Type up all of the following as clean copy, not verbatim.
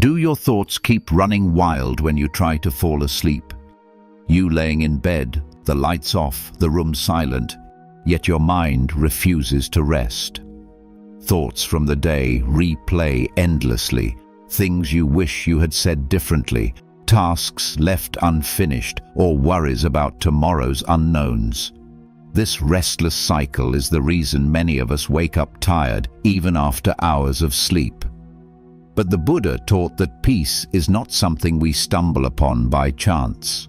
Do your thoughts keep running wild when you try to fall asleep? You laying in bed, the lights off, the room silent, yet your mind refuses to rest. Thoughts from the day replay endlessly, things you wish you had said differently, tasks left unfinished, or worries about tomorrow's unknowns. This restless cycle is the reason many of us wake up tired even after hours of sleep. But the Buddha taught that peace is not something we stumble upon by chance.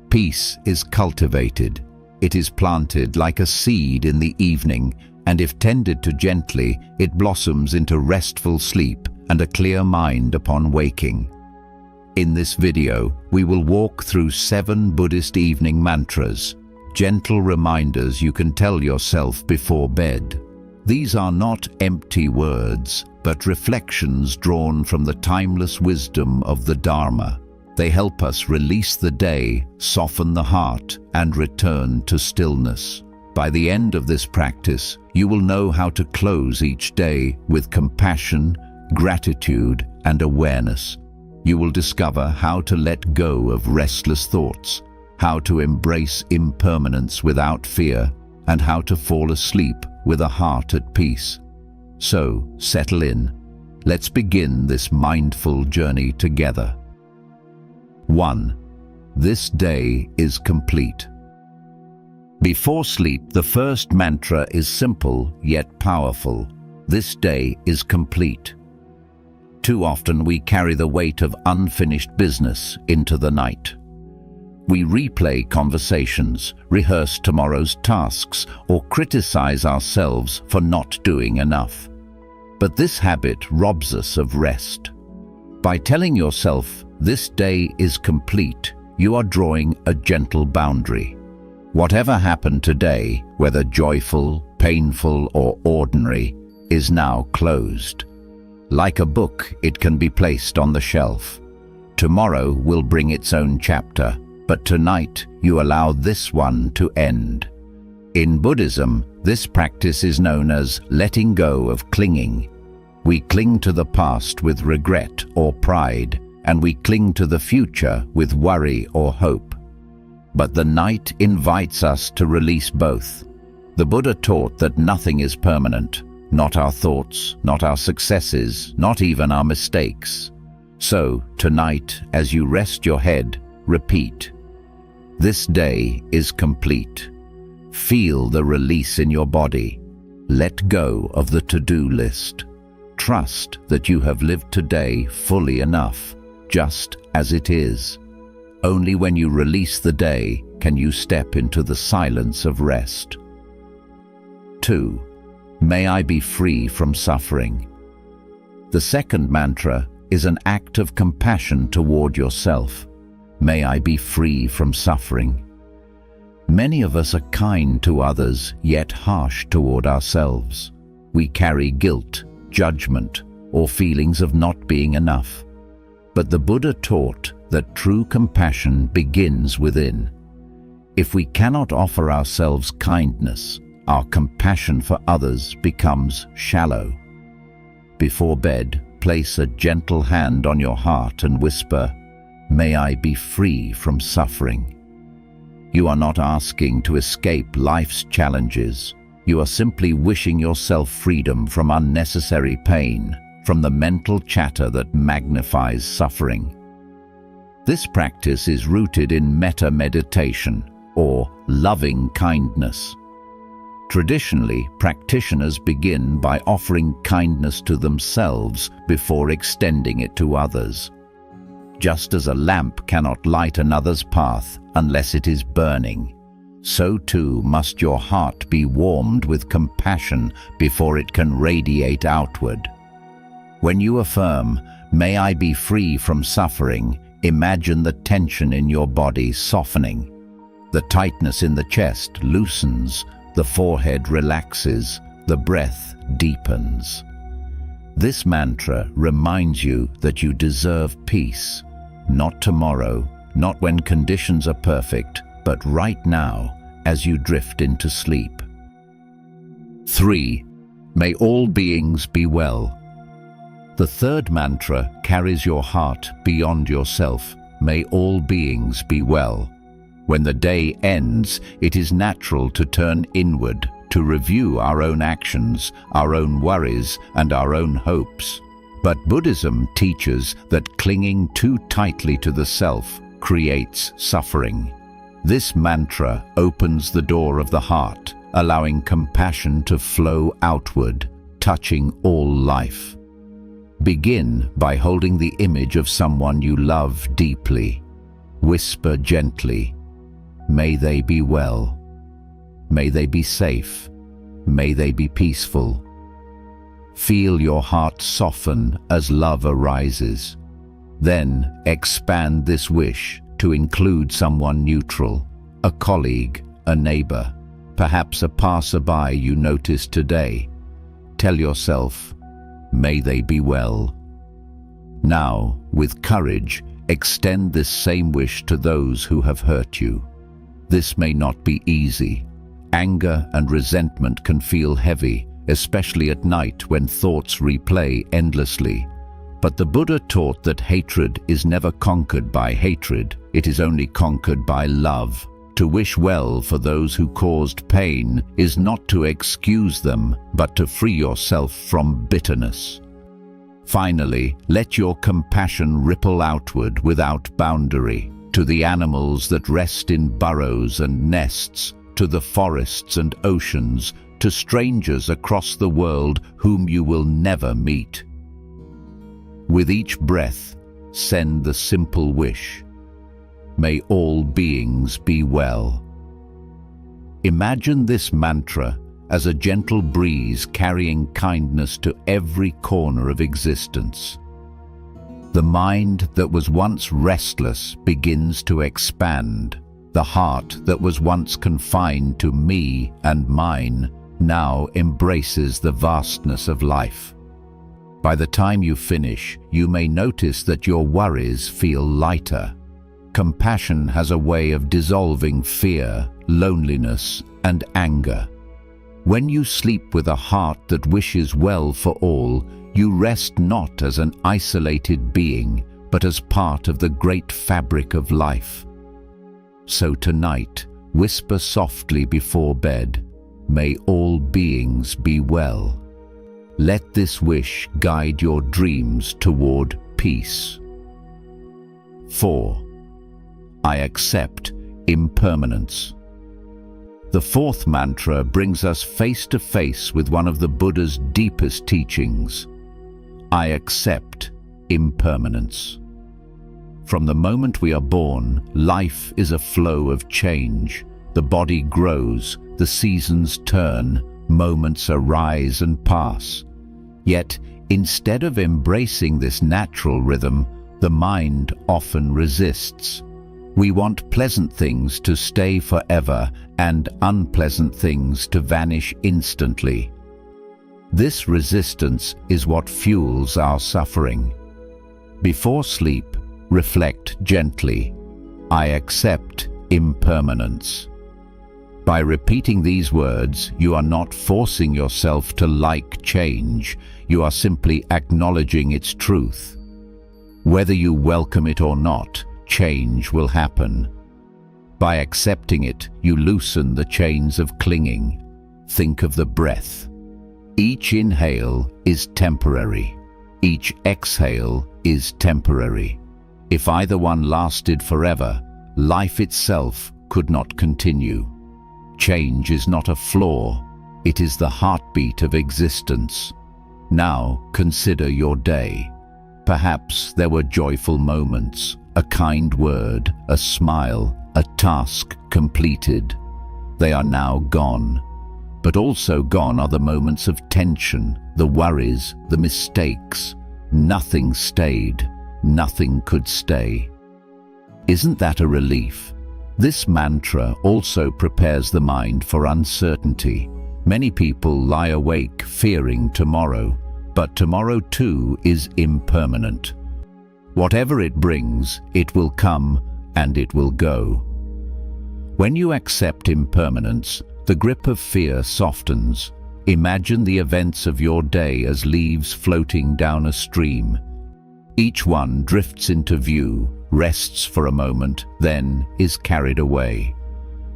Peace is cultivated. It is planted like a seed in the evening, and if tended to gently, it blossoms into restful sleep and a clear mind upon waking. In this video, we will walk through 7 Buddhist evening mantras, gentle reminders you can tell yourself before bed. These are not empty words, but reflections drawn from the timeless wisdom of the Dharma. They help us release the day, soften the heart, and return to stillness. By the end of this practice, you will know how to close each day with compassion, gratitude, and awareness. You will discover how to let go of restless thoughts, how to embrace impermanence without fear, and how to fall asleep with a heart at peace. So, settle in. Let's begin this mindful journey together. 1. This day is complete. Before sleep, the first mantra is simple yet powerful. This day is complete. Too often we carry the weight of unfinished business into the night. We replay conversations, rehearse tomorrow's tasks, or criticize ourselves for not doing enough. But this habit robs us of rest. By telling yourself, "This day is complete," you are drawing a gentle boundary. Whatever happened today, whether joyful, painful, or ordinary, is now closed. Like a book, it can be placed on the shelf. Tomorrow will bring its own chapter, but tonight you allow this one to end. In Buddhism, this practice is known as letting go of clinging. We cling to the past with regret or pride, and we cling to the future with worry or hope. But the night invites us to release both. The Buddha taught that nothing is permanent, not our thoughts, not our successes, not even our mistakes. So, tonight, as you rest your head, repeat, "This day is complete." Feel the release in your body. Let go of the to-do list. Trust that you have lived today fully enough, just as it is. Only when you release the day can you step into the silence of rest. 2. May I be free from suffering. The second mantra is an act of compassion toward yourself. May I be free from suffering. Many of us are kind to others, yet harsh toward ourselves. We carry guilt, judgment, or feelings of not being enough. But the Buddha taught that true compassion begins within. If we cannot offer ourselves kindness, our compassion for others becomes shallow. Before bed, place a gentle hand on your heart and whisper, "May I be free from suffering." You are not asking to escape life's challenges. You are simply wishing yourself freedom from unnecessary pain, from the mental chatter that magnifies suffering. This practice is rooted in metta meditation, or loving kindness. Traditionally, practitioners begin by offering kindness to themselves before extending it to others. Just as a lamp cannot light another's path unless it is burning, so too must your heart be warmed with compassion before it can radiate outward. When you affirm, "May I be free from suffering," imagine the tension in your body softening. The tightness in the chest loosens, the forehead relaxes, the breath deepens. This mantra reminds you that you deserve peace, not tomorrow, not when conditions are perfect, but right now, as you drift into sleep. 3. May all beings be well. The third mantra carries your heart beyond yourself. May all beings be well. When the day ends, it is natural to turn inward, to review our own actions, our own worries, and our own hopes. But Buddhism teaches that clinging too tightly to the self creates suffering. This mantra opens the door of the heart, allowing compassion to flow outward, touching all life. Begin by holding the image of someone you love deeply. Whisper gently, "May they be well. May they be safe. May they be peaceful." Feel your heart soften as love arises. Then expand this wish to include someone neutral, a colleague, a neighbor, perhaps a passerby you noticed today. Tell yourself, "May they be well." Now, with courage, extend this same wish to those who have hurt you. This may not be easy. Anger and resentment can feel heavy, especially at night when thoughts replay endlessly. But the Buddha taught that hatred is never conquered by hatred, it is only conquered by love. To wish well for those who caused pain is not to excuse them, but to free yourself from bitterness. Finally, let your compassion ripple outward without boundary, to the animals that rest in burrows and nests, to the forests and oceans, to strangers across the world whom you will never meet. With each breath, send the simple wish, "May all beings be well." Imagine this mantra as a gentle breeze carrying kindness to every corner of existence. The mind that was once restless begins to expand. The heart that was once confined to me and mine now embraces the vastness of life. By the time you finish, you may notice that your worries feel lighter. Compassion has a way of dissolving fear, loneliness, and anger. When you sleep with a heart that wishes well for all, you rest not as an isolated being, but as part of the great fabric of life. So tonight, whisper softly before bed, "May all beings be well." Let this wish guide your dreams toward peace. 4. I accept impermanence. The fourth mantra brings us face to face with one of the Buddha's deepest teachings. I accept impermanence. From the moment we are born, life is a flow of change. The body grows, the seasons turn, moments arise and pass. Yet, instead of embracing this natural rhythm, the mind often resists. We want pleasant things to stay forever and unpleasant things to vanish instantly. This resistance is what fuels our suffering. Before sleep, reflect gently, "I accept impermanence." By repeating these words, you are not forcing yourself to like change, you are simply acknowledging its truth. Whether you welcome it or not, change will happen. By accepting it, you loosen the chains of clinging. Think of the breath. Each inhale is temporary. Each exhale is temporary. If either one lasted forever, life itself could not continue. Change is not a flaw, it is the heartbeat of existence. Now consider your day. Perhaps there were joyful moments, a kind word, a smile, a task completed. They are now gone. But also gone are the moments of tension, the worries, the mistakes. Nothing stayed, nothing could stay. Isn't that a relief? This mantra also prepares the mind for uncertainty. Many people lie awake fearing tomorrow, but tomorrow too is impermanent. Whatever it brings, it will come and it will go. When you accept impermanence, the grip of fear softens. Imagine the events of your day as leaves floating down a stream. Each one drifts into view, rests for a moment, then is carried away.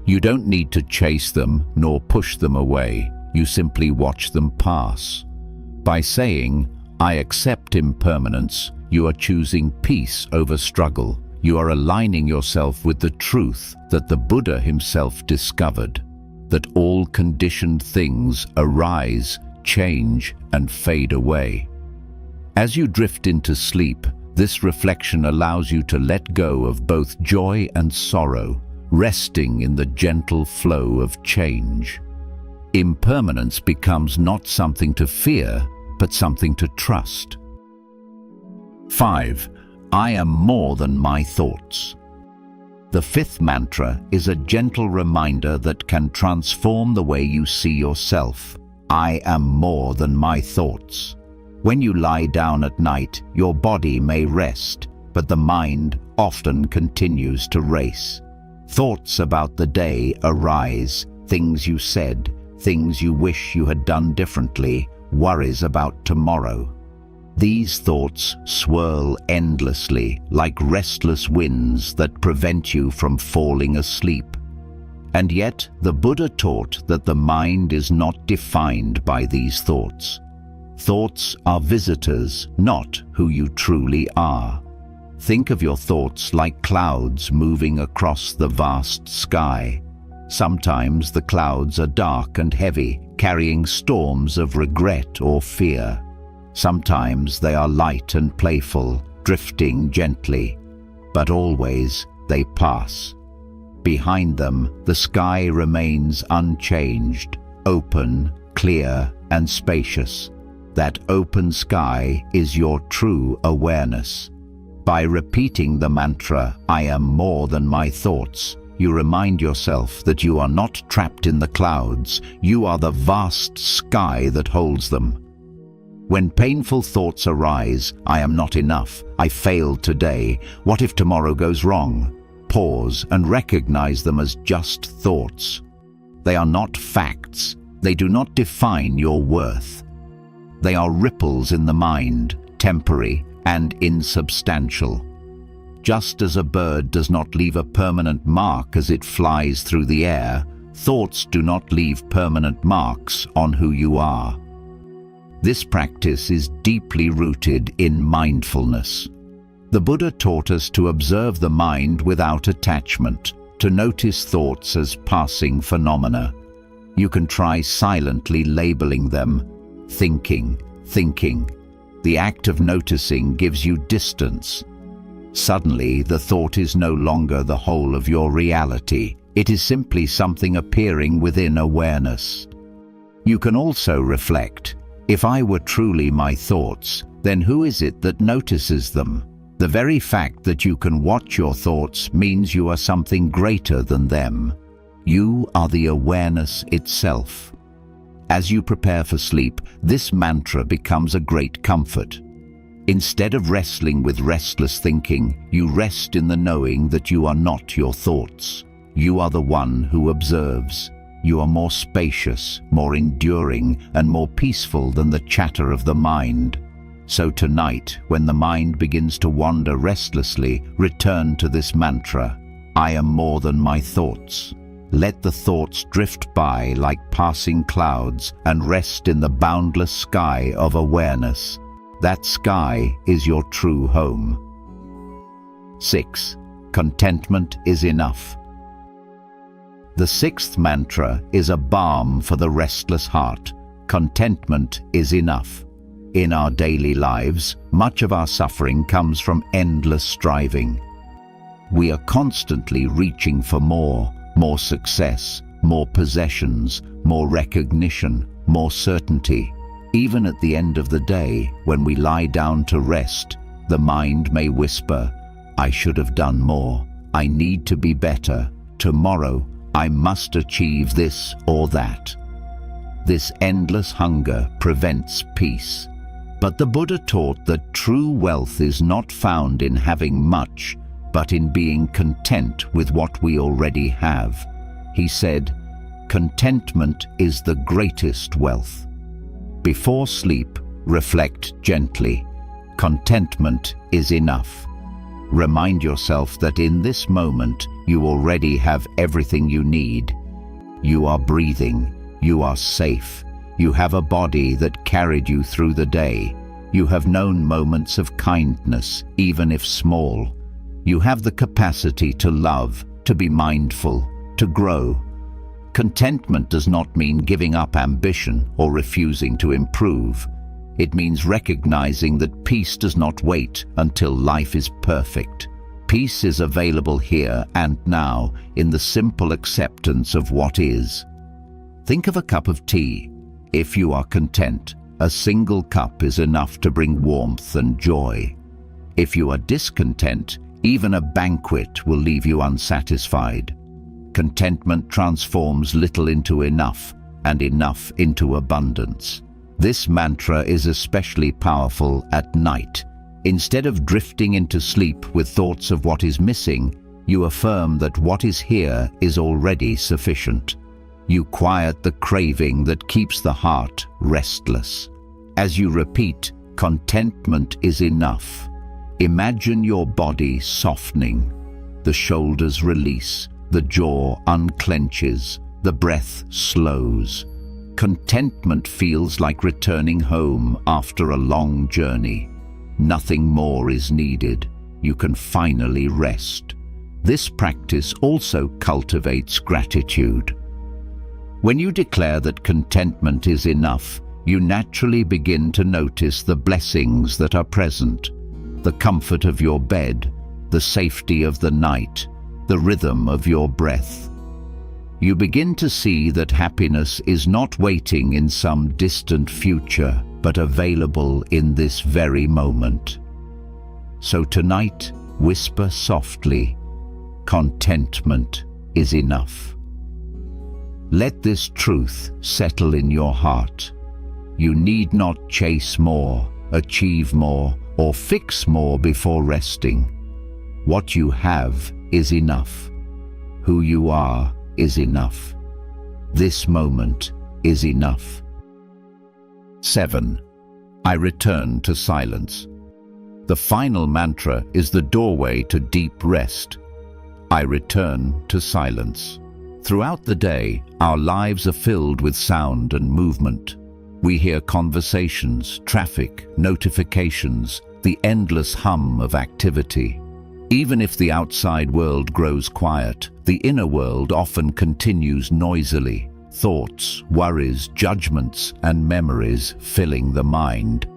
You don't need to chase them nor push them away. You simply watch them pass. By saying, "I accept impermanence," you are choosing peace over struggle. You are aligning yourself with the truth that the Buddha himself discovered, that all conditioned things arise, change, and fade away. As you drift into sleep, this reflection allows you to let go of both joy and sorrow, resting in the gentle flow of change. Impermanence becomes not something to fear, but something to trust. 5. I am more than my thoughts. The fifth mantra is a gentle reminder that can transform the way you see yourself. I am more than my thoughts. When you lie down at night, your body may rest, but the mind often continues to race. Thoughts about the day arise, things you said, things you wish you had done differently, worries about tomorrow. These thoughts swirl endlessly like restless winds that prevent you from falling asleep. And yet, the Buddha taught that the mind is not defined by these thoughts. Thoughts are visitors, not who you truly are. Think of your thoughts like clouds moving across the vast sky. Sometimes the clouds are dark and heavy, carrying storms of regret or fear. Sometimes they are light and playful, drifting gently, but always they pass. Behind them, the sky remains unchanged, open, clear, and spacious. That open sky is your true awareness. By repeating the mantra, "I am more than my thoughts," you remind yourself that you are not trapped in the clouds, you are the vast sky that holds them. When painful thoughts arise, "I am not enough, I failed today, what if tomorrow goes wrong?" Pause and recognize them as just thoughts. They are not facts. They do not define your worth. They are ripples in the mind, temporary and insubstantial. Just as a bird does not leave a permanent mark as it flies through the air, thoughts do not leave permanent marks on who you are. This practice is deeply rooted in mindfulness. The Buddha taught us to observe the mind without attachment, to notice thoughts as passing phenomena. You can try silently labeling them. Thinking. The act of noticing gives you distance. Suddenly, the thought is no longer the whole of your reality. It is simply something appearing within awareness. You can also reflect, if I were truly my thoughts, then who is it that notices them? The very fact that you can watch your thoughts means you are something greater than them. You are the awareness itself. As you prepare for sleep, this mantra becomes a great comfort. Instead of wrestling with restless thinking, you rest in the knowing that you are not your thoughts. You are the one who observes. You are more spacious, more enduring, and more peaceful than the chatter of the mind. So tonight, when the mind begins to wander restlessly, return to this mantra, "I am more than my thoughts." Let the thoughts drift by like passing clouds and rest in the boundless sky of awareness. That sky is your true home. 6. Contentment is enough. The sixth mantra is a balm for the restless heart. Contentment is enough. In our daily lives, much of our suffering comes from endless striving. We are constantly reaching for more success, more possessions, more recognition, more certainty. Even at the end of the day, when we lie down to rest, the mind may whisper, "I should have done more. I need to be better. Tomorrow, I must achieve this or that." This endless hunger prevents peace. But the Buddha taught that true wealth is not found in having much, but in being content with what we already have. He said, Contentment is the greatest wealth. Before sleep, reflect gently. Contentment is enough. Remind yourself that in this moment you already have everything you need. You are breathing. You are safe. You have a body that carried you through the day. You have known moments of kindness, even if small. You have the capacity to love, to be mindful, to grow. Contentment does not mean giving up ambition or refusing to improve. It means recognizing that peace does not wait until life is perfect. Peace is available here and now in the simple acceptance of what is. Think of a cup of tea. If you are content, a single cup is enough to bring warmth and joy. If you are discontent, even a banquet will leave you unsatisfied. Contentment transforms little into enough, and enough into abundance. This mantra is especially powerful at night. Instead of drifting into sleep with thoughts of what is missing, you affirm that what is here is already sufficient. You quiet the craving that keeps the heart restless. As you repeat, contentment is enough, imagine your body softening. The shoulders release, the jaw unclenches, the breath slows. Contentment feels like returning home after a long journey. Nothing more is needed. You can finally rest. This practice also cultivates gratitude. When you declare that contentment is enough, you naturally begin to notice the blessings that are present. The comfort of your bed, the safety of the night, the rhythm of your breath. You begin to see that happiness is not waiting in some distant future, but available in this very moment. So tonight, whisper softly, contentment is enough. Let this truth settle in your heart. You need not chase more, achieve more, or fix more before resting. What you have is enough. Who you are is enough. This moment is enough. 7. I return to silence. The final mantra is the doorway to deep rest. I return to silence. Throughout the day, our lives are filled with sound and movement. We hear conversations, traffic, notifications, the endless hum of activity. Even if the outside world grows quiet, the inner world often continues noisily. Thoughts, worries, judgments, and memories filling the mind.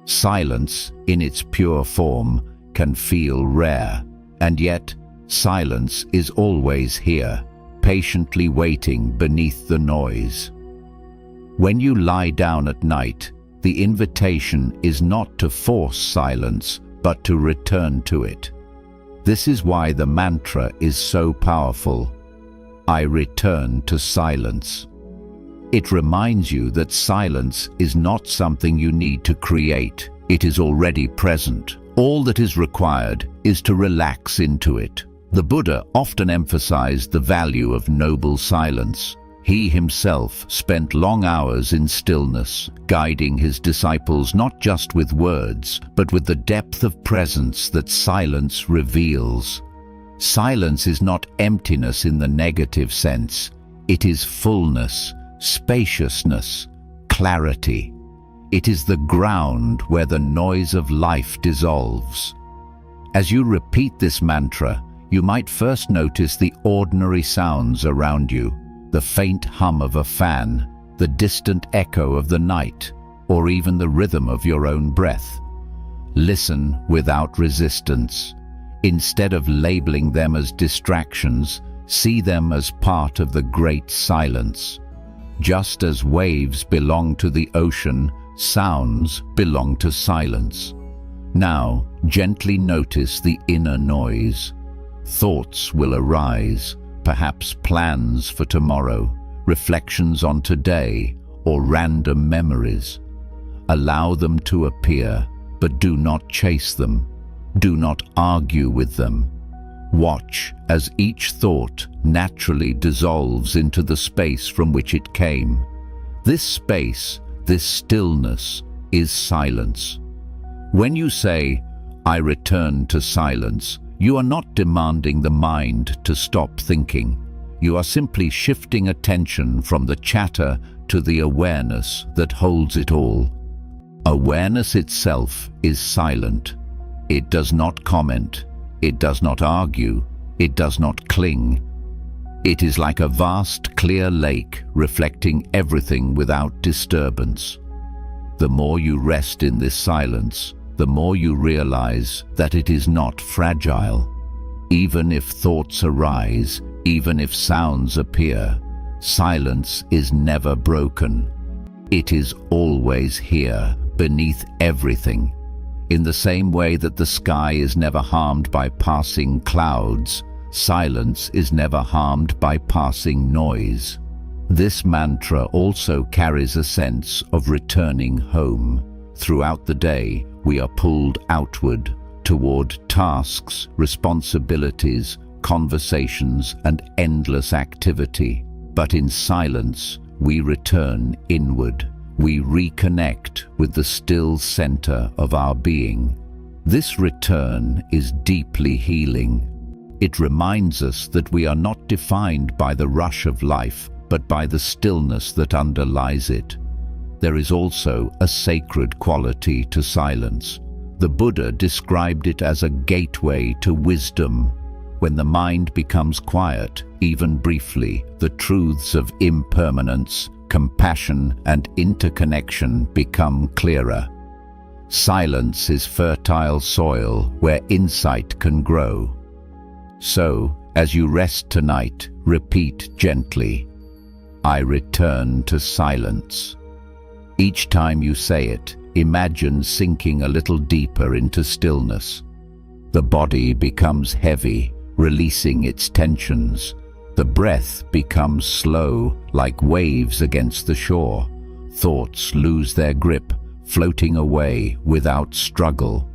Silence, in its pure form, can feel rare, and yet silence is always here, patiently waiting beneath the noise. When you lie down at night, the invitation is not to force silence, but to return to it. This is why the mantra is so powerful. I return to silence. It reminds you that silence is not something you need to create. It is already present. All that is required is to relax into it. The Buddha often emphasized the value of noble silence. He himself spent long hours in stillness, guiding his disciples not just with words, but with the depth of presence that silence reveals. Silence is not emptiness in the negative sense. It is fullness, spaciousness, clarity. It is the ground where the noise of life dissolves. As you repeat this mantra, you might first notice the ordinary sounds around you. The faint hum of a fan, the distant echo of the night, or even the rhythm of your own breath. Listen without resistance. Instead of labeling them as distractions, see them as part of the great silence. Just as waves belong to the ocean, sounds belong to silence. Now, gently notice the inner noise. Thoughts will arise. Perhaps plans for tomorrow, reflections on today, or random memories. Allow them to appear, but do not chase them. Do not argue with them. Watch as each thought naturally dissolves into the space from which it came. This space, this stillness, is silence. When you say, "I return to silence," you are not demanding the mind to stop thinking. You are simply shifting attention from the chatter to the awareness that holds it all. Awareness itself is silent. It does not comment. It does not argue. It does not cling. It is like a vast, clear lake reflecting everything without disturbance. The more you rest in this silence, the more you realize that it is not fragile. Even if thoughts arise, even if sounds appear, silence is never broken. It is always here, beneath everything. In the same way that the sky is never harmed by passing clouds, silence is never harmed by passing noise. This mantra also carries a sense of returning home. Throughout the day, we are pulled outward toward tasks, responsibilities, conversations, and endless activity. But in silence, we return inward. We reconnect with the still center of our being. This return is deeply healing. It reminds us that we are not defined by the rush of life, but by the stillness that underlies it. There is also a sacred quality to silence. The Buddha described it as a gateway to wisdom. When the mind becomes quiet, even briefly, the truths of impermanence, compassion, and interconnection become clearer. Silence is fertile soil where insight can grow. So, as you rest tonight, repeat gently, "I return to silence." Each time you say it, imagine sinking a little deeper into stillness. The body becomes heavy, releasing its tensions. The breath becomes slow, like waves against the shore. Thoughts lose their grip, floating away without struggle.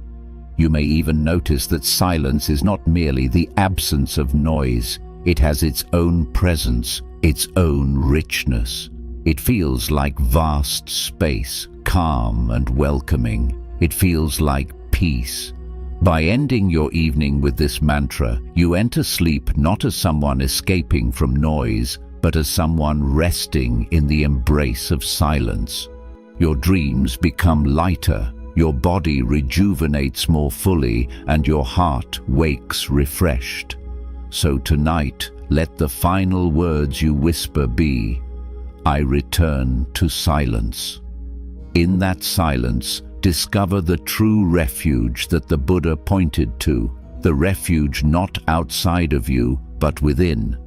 You may even notice that silence is not merely the absence of noise. It has its own presence, its own richness. It feels like vast space, calm and welcoming. It feels like peace. By ending your evening with this mantra, you enter sleep not as someone escaping from noise, but as someone resting in the embrace of silence. Your dreams become lighter, your body rejuvenates more fully, and your heart wakes refreshed. So tonight, let the final words you whisper be, "I return to silence." In that silence, discover the true refuge that the Buddha pointed to, the refuge not outside of you, but within.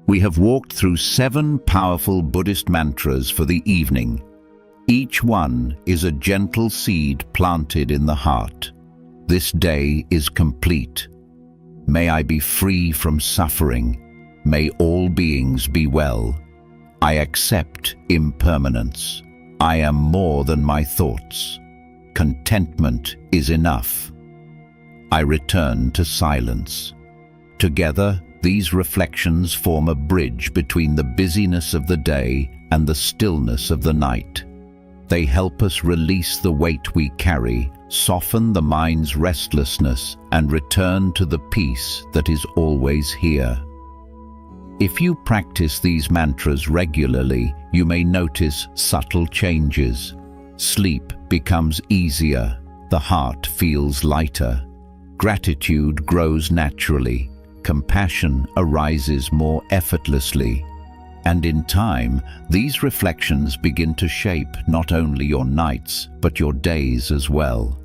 We have walked through 7 powerful Buddhist mantras for the evening. Each one is a gentle seed planted in the heart. This day is complete. May I be free from suffering. May all beings be well. I accept impermanence. I am more than my thoughts. Contentment is enough. I return to silence. Together, these reflections form a bridge between the busyness of the day and the stillness of the night. They help us release the weight we carry, soften the mind's restlessness, and return to the peace that is always here. If you practice these mantras regularly, you may notice subtle changes. Sleep becomes easier, the heart feels lighter, gratitude grows naturally, compassion arises more effortlessly, and in time, these reflections begin to shape not only your nights, but your days as well.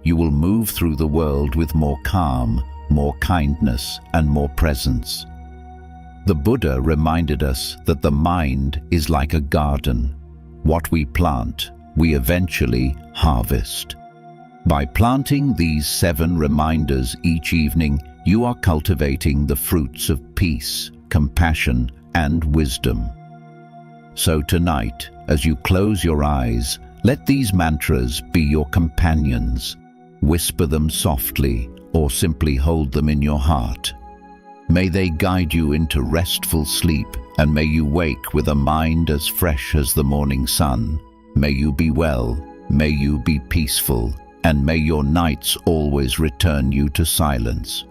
You will move through the world with more calm, more kindness, and more presence. The Buddha reminded us that the mind is like a garden. What we plant, we eventually harvest. By planting these 7 reminders each evening, you are cultivating the fruits of peace, compassion, and wisdom. So tonight, as you close your eyes, let these mantras be your companions. Whisper them softly, or simply hold them in your heart. May they guide you into restful sleep, and may you wake with a mind as fresh as the morning sun. May you be well, may you be peaceful, and may your nights always return you to silence.